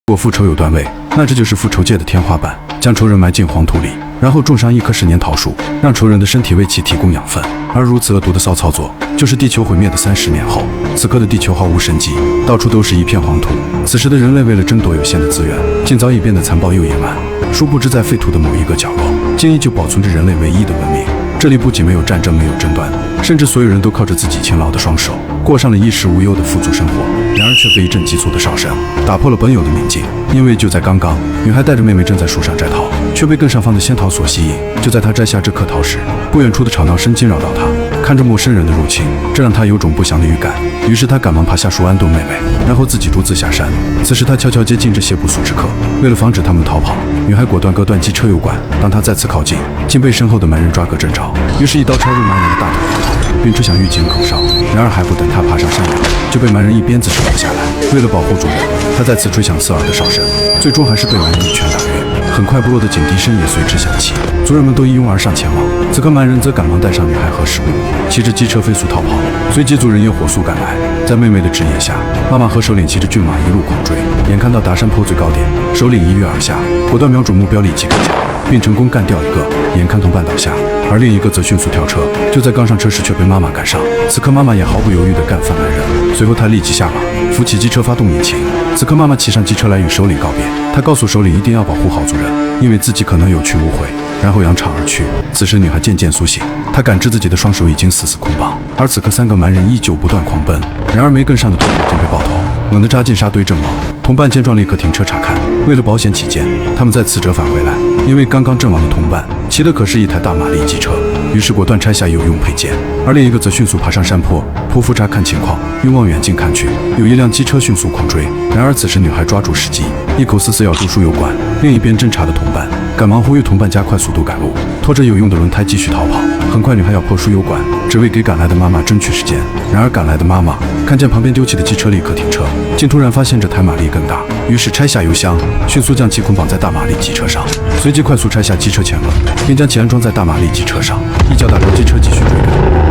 如果复仇有段位，那这就是复仇界的天花板，将仇人埋进黄土里，然后种上一棵10年桃树，让仇人的身体为其提供养分。而如此恶毒的骚操作，就是地球毁灭的30年后。此刻的地球毫无生机，到处都是一片黄土。此时的人类为了争夺有限的资源，竟早已变得残暴又野蛮。殊不知，在废土的某一个角落，竟依旧保存着人类唯一的文明。这里不仅没有战争，没有争端，甚至所有人都靠着自己勤劳的双手，过上了衣食无忧的富足生活。然而却被一阵急促的哨声打破了本有的宁静，因为就在刚刚，女孩带着妹妹正在树上摘桃，却被更上方的仙桃所吸引。就在她摘下这颗桃时，不远处的吵闹声惊扰到她，看着陌生人的入侵，这让她有种不祥的预感。于是她赶忙爬下树安顿妹妹，然后自己独自下山。此时她悄悄接近这些不速之客，为了防止他们逃跑，女孩果断割断机车油管。当她再次靠近，竟被身后的蛮人抓个正着，于是一刀插入蛮人的大腿后头，并吹响预警口哨。然而还不等她爬上山崖，就被蛮人一鞭子甩了下来。为了保护主人，她再次吹响刺耳的哨声，最终还是被蛮人一拳打晕。很快，部落的警笛声也随之响起，族人们都一拥而上前往。此刻蛮人则赶忙带上女孩和食物，骑着机车飞速逃跑。随即族人也火速赶来，在妹妹的指引下，妈妈和首领骑着骏马一路狂追。眼看到达山坡最高点，首领一跃而下，果断瞄准目标，立即开枪，并成功干掉一个。眼看同伴倒下，而另一个则迅速跳车。就在刚上车时，却被妈妈赶上。此刻妈妈也毫不犹豫地干翻蛮人，随后她立即下马，扶起机车，发动引擎。此刻妈妈骑上机车来与首领告别，她告诉首领一定要保护好族人，因为自己可能有去无回，然后扬长而去。此时女孩渐渐苏醒，她感知自己的双手已经死捆绑，而此刻3个蛮人依旧不断狂奔。然而没跟上的同伴竟被爆头，猛地扎进沙堆阵亡。同伴见状立刻停车查看，为了保险起见，他们再次折返回来，因为刚刚阵亡的同伴骑的可是一台大马力机车，于是果断拆下有用配件。而另一个则迅速爬上山坡，匍匐查看情况，用望远镜看去，有一辆机车迅速狂追。然而此时女孩抓住时机，一口死死咬住输油管。另一边侦查的同伴赶忙呼吁同伴加快速度赶路，拖着有用的轮胎继续逃跑。很快女孩咬破输油管，只为给赶来的妈妈争取时间。然而赶来的妈妈看见旁边丢弃的机车，立刻停车，竟突然发现这台马力更大，于是拆下油箱，迅速将其捆绑在大马力机车上，随即快速拆下机车前轮，并将其安装在大马力机车上，一脚打着机车继续追赶。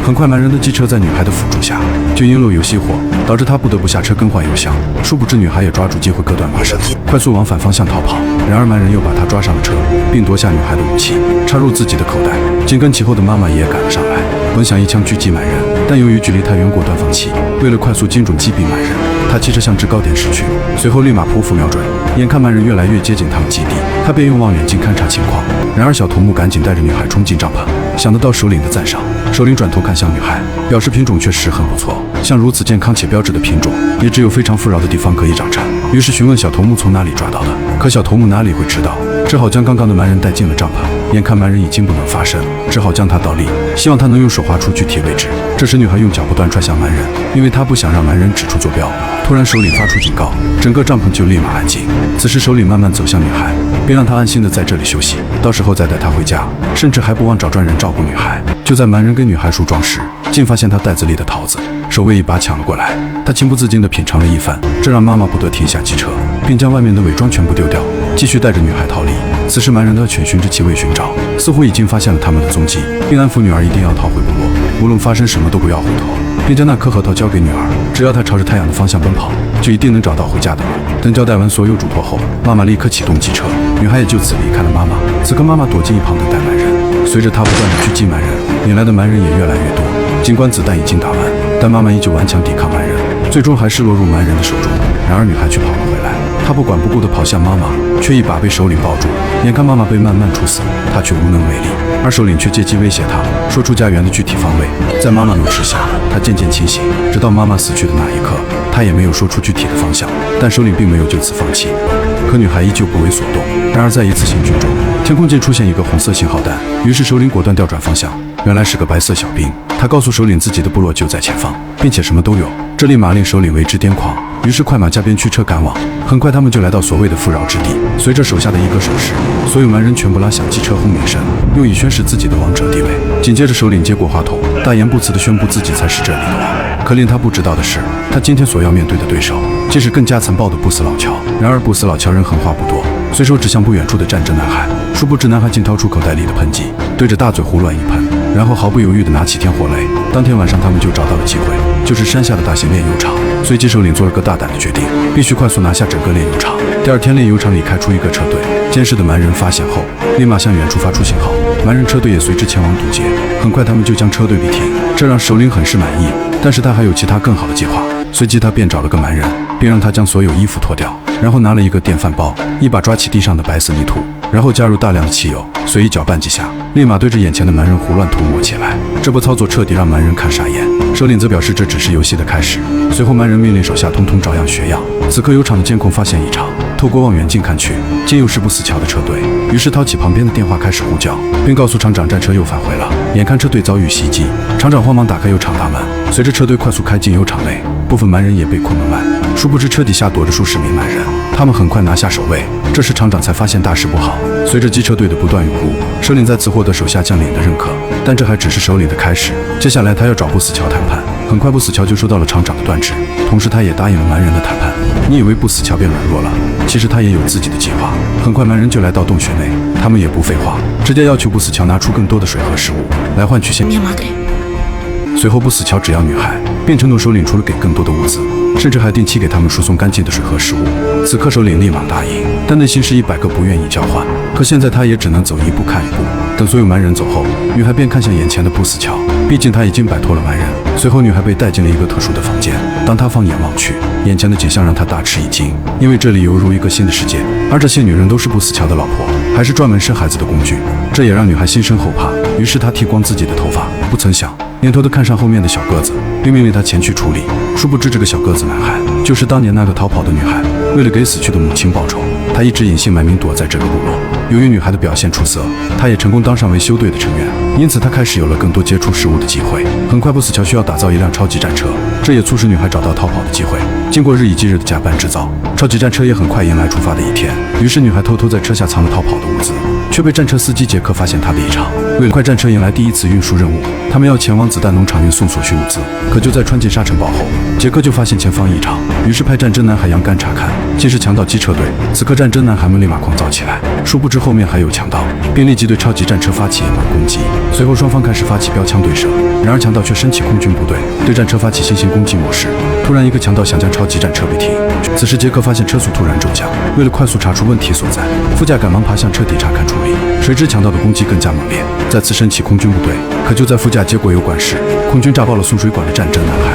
很快，蛮人的机车在女孩的辅助下，就因漏油熄火，导致她不得不下车更换油箱。殊不知，女孩也抓住机会割断马绳，快速往反方向逃跑。然而，蛮人又把她抓上了车，并夺下女孩的武器，插入自己的口袋。紧跟其后的妈妈也赶了上来，本想一枪狙击蛮人，但由于距离太远，果断放弃。为了快速精准击毙蛮人，他骑车向制高点驶去，随后立马匍匐瞄准。眼看蛮人越来越接近他们基地，他便用望远镜勘察情况。然而小头目赶紧带着女孩冲进帐篷，想得到首领的赞赏。首领转头看向女孩，表示品种确实很不错，像如此健康且标致的品种，也只有非常富饶的地方可以长成。于是询问小头目从哪里抓到的，可小头目哪里会知道，只好将刚刚的蛮人带进了帐篷。眼看蛮人已经不能发声，只好将他倒立，希望他能用手画出具体位置。这时女孩用脚不断踹向蛮人，因为她不想让蛮人指出坐标。突然首领发出警告，整个帐篷就立马安静。此时首领慢慢走向女孩，并让她安心的在这里休息，到时候再带她回家，甚至还不忘找专人照顾女孩。就在蛮人给女孩梳妆时，竟发现她袋子里的桃子，守卫一把抢了过来。她情不自禁地品尝了一番，这让妈妈不得停下机车，并将外面的伪装全部丢掉，继续带着女孩逃离。此时蛮人的犬循着气味寻找，似乎已经发现了他们的踪迹，并安抚女儿一定要逃回部落，无论发生什么都不要回头，并将那颗核桃交给女儿，只要她朝着太阳的方向奔跑，就一定能找到回家的路。等交代完所有嘱托后，妈妈立刻启动机车，女孩也就此离开了妈妈。此刻妈妈躲进一旁等待蛮人，随着她不断的狙击蛮人，引来的蛮人也越来越多。尽管子弹已经打完，但妈妈依旧顽强抵抗蛮人，最终还是落入蛮人的手中。然而女孩却跑了回来，她不管不顾地跑向妈妈，却一把被首领抱住。眼看妈妈被慢慢处死，她却无能为力，而首领却借机威胁她，说出家园的具体方位。在妈妈怒斥下，她渐渐清醒，直到妈妈死去的那一刻，她也没有说出具体的方向。但首领并没有就此放弃，可女孩依旧不为所动。然而在一次行军中，天空竟出现一个红色信号弹，于是首领果断调转方向，原来是个白色小兵。他告诉首领自己的部落就在前方，并且什么都有，这立马令首领为之癫狂，于是快马加鞭驱车赶往。很快他们就来到所谓的富饶之地，随着手下的一个手势，所有蛮人全部拉响机车轰鸣声，用以宣示自己的王者地位。紧接着首领接过话筒，大言不辞地宣布自己才是这里的王。可令他不知道的是，他今天所要面对的对手竟是更加残暴的不死老乔。然而不死老乔人狠话不多，随手指向不远处的战争男孩，殊不知男孩竟掏出口袋里的喷剂，对着大嘴胡乱一喷，然后毫不犹豫地拿起天火雷。当天晚上他们就找到了机会，就是山下的大型炼油厂。随即首领做了个大胆的决定，必须快速拿下整个炼油厂。第二天，炼油厂里开出一个车队，监视的蛮人发现后，立马向远处发出信号，蛮人车队也随之前往堵截。很快，他们就将车队逼停，这让首领很是满意。但是他还有其他更好的计划，随即他便找了个蛮人，并让他将所有衣服脱掉，然后拿了一个电饭煲，一把抓起地上的白色泥土，然后加入大量的汽油，随意搅拌几下，立马对着眼前的蛮人胡乱涂抹起来。这波操作彻底让蛮人看傻眼，首领则表示这只是游戏的开始。随后蛮人命令手下通通照样学样。此刻油厂的监控发现异常，透过望远镜看去，竟又是不死桥的车队。于是掏起旁边的电话开始呼叫，并告诉厂长战车又返回了。眼看车队遭遇袭击，厂长慌忙打开油厂大门，随着车队快速开进油厂内，部分蛮人也被困门外。殊不知车底下躲着数十名蛮人，他们很快拿下守卫。这时厂长才发现大事不好。随着机车队的不断涌入，首领再次获得手下将领的认可，但这还只是首领的开始。接下来他要找不死桥谈判。很快不死桥就收到了厂长的断指，同时他也答应了蛮人的谈判。你以为不死桥变软弱了？其实他也有自己的计划。很快蛮人就来到洞穴内，他们也不废话，直接要求不死桥拿出更多的水和食物来换取现金。随后不死桥只要女孩，并承诺首领除了给更多的物资，甚至还定期给他们输送干净的水和食物。此刻首领立马答应，但内心是100个不愿意交换。可现在他也只能走一步看一步。等所有蛮人走后，女孩便看向眼前的不死桥，毕竟她已经摆脱了蛮人。随后女孩被带进了一个特殊的房间，当她放眼望去，眼前的景象让她大吃一惊，因为这里犹如一个新的世界，而这些女人都是不死桥的老婆，还是专门生孩子的工具。这也让女孩心生后怕，于是她剃光自己的头发。不曾想扭头地看上后面的小个子，并命令他前去处理。殊不知这个小个子男孩就是当年那个逃跑的女孩。为了给死去的母亲报仇，他一直隐姓埋名躲在这个部落。由于女孩的表现出色，他也成功当上维修队的成员，因此他开始有了更多接触事物的机会。很快不死桥需要打造一辆超级战车，这也促使女孩找到逃跑的机会。经过日以继日的加班制造，超级战车也很快迎来出发的一天。于是女孩偷偷在车下藏了逃跑的物资，却被战车司机杰克发现她的异常。为了快战车迎来第一次运输任务，他们要前往子弹农场运送所需物资。可就在穿进沙尘暴后，杰克就发现前方异常，于是派战争男孩杨干查看，竟是强盗机车队。此刻战争男孩们立马狂躁起来，殊不知后面还有强盗，并立即对超级战车发起野蛮攻击。随后双方开始发起标枪对射，然而强盗却升起空军部队，对战车发起新型攻击模式。突然一个强盗想将超级战车逼停，此时杰克发现车速突然骤降，为了快速查出问题所在，副驾赶忙爬向车底查看处理。谁知强盗的攻击更加猛烈，再次升起空军部队。可就在副驾接过油管时，空军炸爆了送水管的战争男孩。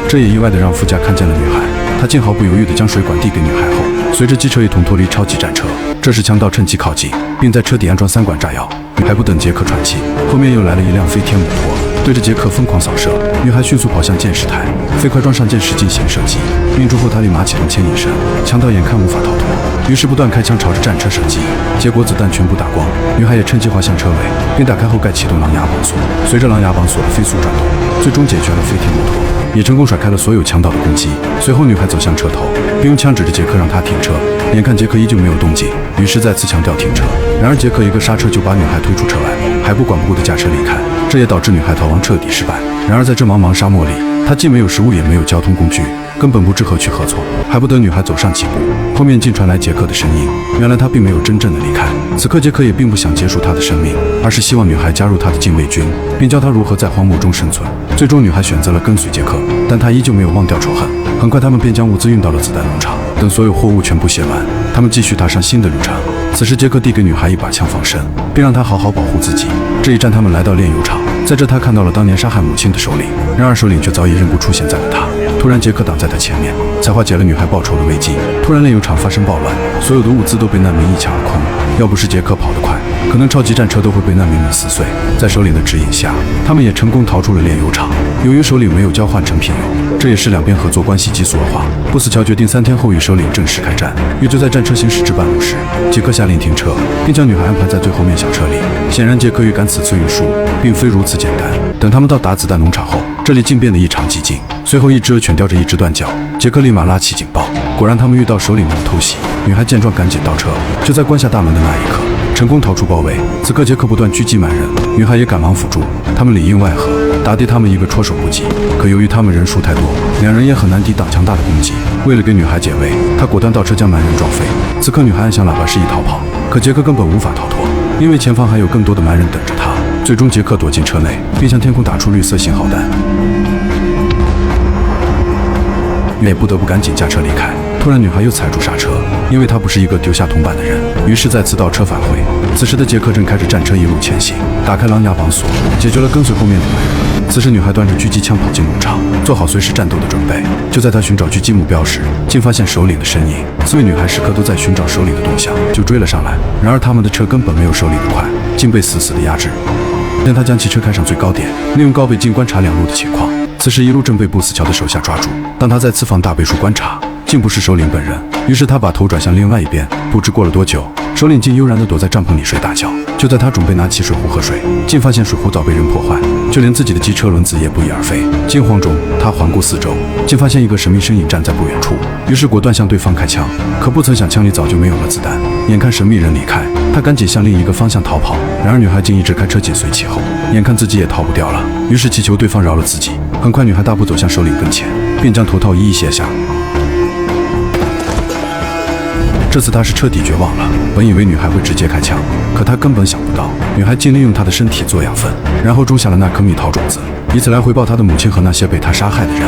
这也意外地让副驾看见了女孩，他竟毫不犹豫地将水管递给女孩后，随着机车一同脱离超级战车。这时强盗趁机靠近，并在车底安装3管炸药。还不等杰克喘气，后面又来了一辆飞天摩托，对着杰克疯狂扫射。女孩迅速跑向监视台，飞快装上箭使进行射击，命中后他立马启动牵引绳，强盗眼看无法逃脱，于是不断开枪朝着战车射击，结果子弹全部打光。女孩也趁机滑向车尾，并打开后盖启动狼牙绑锁。随着狼牙绑锁的飞速转动，最终解决了飞天摩托，也成功甩开了所有强盗的攻击。随后女孩走向车头，并用枪指着杰克让他停车。眼看杰克依旧没有动静，于是再次强调停车。然而杰克一个刹车就把女孩推出车外，还不管不顾地驾车离开，这也导致女孩逃亡彻底失败。然而在这茫茫沙漠里，她既没有食物也没有交通工具，根本不知何去何从。还不等女孩走上几步，后面竟传来杰克的声音。原来他并没有真正的离开。此刻杰克也并不想结束她的生命，而是希望女孩加入他的禁卫军，并教她如何在荒漠中生存。最终女孩选择了跟随杰克，但她依旧没有忘掉仇恨。很快他们便将物资运到了子弹农场，等所有货物全部卸完，他们继续踏上新的旅程。此时杰克递给女孩一把枪防身，并让她好好保护自己。这一站他们来到炼油厂，在这他看到了当年杀害母亲的首领，然而首领却早已认不出现在了他。突然杰克挡在他前面，才化解了女孩报仇的危机。突然炼油厂发生暴乱，所有的物资都被难民一抢而空。要不是杰克跑得快，可能超级战车都会被难民们撕碎。在首领的指引下，他们也成功逃出了炼油厂。由于首领没有交换成品油，这也是两边合作关系急速恶化。不死桥决定3天后与首领正式开战。也就在战车行驶至半路时，杰克下令停车，并将女孩安排在最后面小车里。显然杰克预感此次运输并非如此简单。等他们到达子弹农场后，这里竟变得异常寂静。随后一只鹅犬叼着一只断脚，杰克立马拉起警报。果然他们遇到首领们的偷袭。女孩见状赶紧倒车，就在关下大门的那一刻，成功逃出包围。此刻杰克不断狙击蛮人，女孩也赶忙辅助，他们里应外合，打跌他们一个措手不及。可由于他们人数太多，两人也很难抵挡强大的攻击。为了给女孩解围，他果断倒车将蛮人撞飞。此刻女孩按响喇叭示意逃跑，可杰克根本无法逃脱，因为前方还有更多的蛮人等着他。最终杰克躲进车内，并向天空打出绿色信号弹。女也不得不赶紧驾车离开。突然，女孩又踩住刹车，因为她不是一个丢下铜板的人，于是再次倒车返回。此时的杰克正开着战车一路前行，打开狼牙绑锁，解决了跟随后面的男人。此时，女孩端着狙击枪跑进农场，做好随时战斗的准备。就在她寻找狙击目标时，竟发现首领的身影。4位女孩时刻都在寻找首领的动向，就追了上来。然而，他们的车根本没有首领的快，竟被死死的压制。见他将汽车开上最高点，利用高倍镜观察两路的情况。此时，一路正被不死乔的手下抓住。当他再次放大倍数观察，竟不是首领本人，于是他把头转向另外一边。不知过了多久，首领竟悠然地躲在帐篷里睡大觉。就在他准备拿起水壶喝水，竟发现水壶早被人破坏，就连自己的机车轮子也不翼而飞。惊慌中，他环顾四周，竟发现一个神秘身影站在不远处，于是果断向对方开枪。可不曾想，枪里早就没有了子弹。眼看神秘人离开，他赶紧向另一个方向逃跑。然而女孩竟一直开车紧随其后，眼看自己也逃不掉了，于是祈求对方饶了自己。很快，女孩大步走向首领跟前，并将头套一一卸下。这次他是彻底绝望了，本以为女孩会直接开枪，可他根本想不到，女孩竟利用他的身体做养分，然后种下了那颗蜜桃种子，以此来回报他的母亲和那些被他杀害的人。